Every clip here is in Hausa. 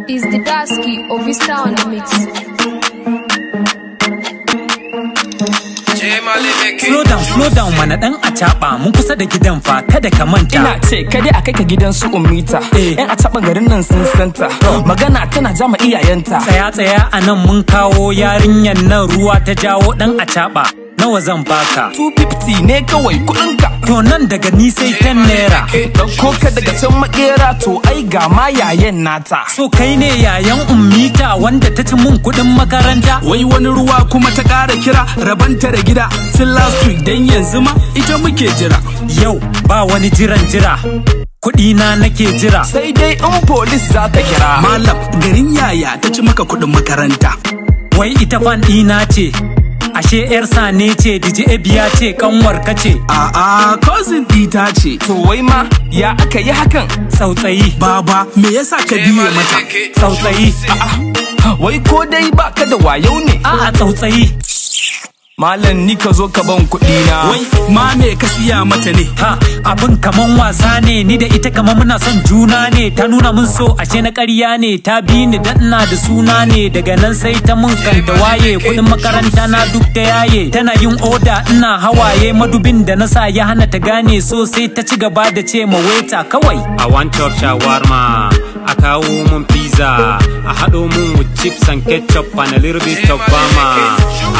is the Dasky of Vista on the mix. Slow down mana dan acaba mun kusa da gidan fa kada ka manta. Ina ce kada a kai ka gidan su ummita. Yan acaban garin nan sun santa. Magana tana jama iyayenta. Tsaya anan mun kawo yarinyan nan ruwa ta jawo dan acaba. Nawa zan baka? 250 ne kawai kudinka. To nan daga ni sai 10 naira. Dauko ka daga can makera to ai ga ma yayan nata. So kai ne yayan ummita wanda ta ci mun kudin makaranta. Wai wani ruwa kuma ta ƙara kira rabanta da gida till last week dan yanzu ma ita muke jira. Yau ba wani jiran jira. Kuɗi na nake jira. Sai dai in police za ta kira. Malam garin yaya ta ci maka kudin makaranta. Wai ita fan ɗina ce. Ashe yar sane ce DJ Ebiya ce kanwar kace. A'a cousin dita ce. To wai ma ya aka yi hakan? Tsautsayi. Baba me yasa ka biye mata? Tsautsayi. A'a wai ko dai baka da wayo ne? A'a tsautsayi. Malam ni ka zo ka ban kuɗi na. Wai ma me ka siya mata ne? Ha abin kaman wasa ne ni da ita kaman muna son juna ne. Ta nuna mun so ashe na ƙarya ne. Ta bi ni dan ina da suna ne. Daga nan sai ta mun kanta waye. Kuɗin makaranta na duk ta yaye. Tana yin oda ina hawaye. Madubin da na sa ya hana ta gane so sai ta ci gaba da ce ma waiter kawai. I want chop shawarma. A kawo mun pizza. A haɗo mun with chips and ketchup and a little bit of bama.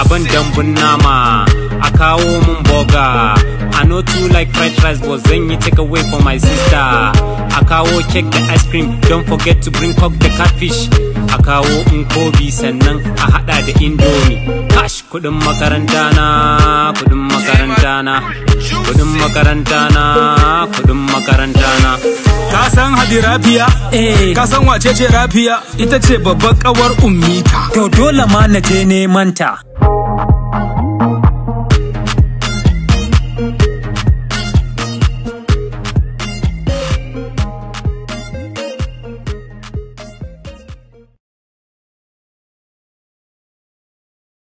Abin dambun nama. A kawo mun burger. I know too like fried rice but then you take away from my sister. A kawo cake the ice cream. Don't forget to bring cock the catfish. A kawo nkobi sannan a hada da indomie. Cash kudin makaranta na, kudin makaranta na, kudin makaranta na, kudin makaranta na. Ka san Hadi Rafiya? Ka san wace ce Rafiya? Ita ce babbar kawar ummita. To dole ma na je neman ta.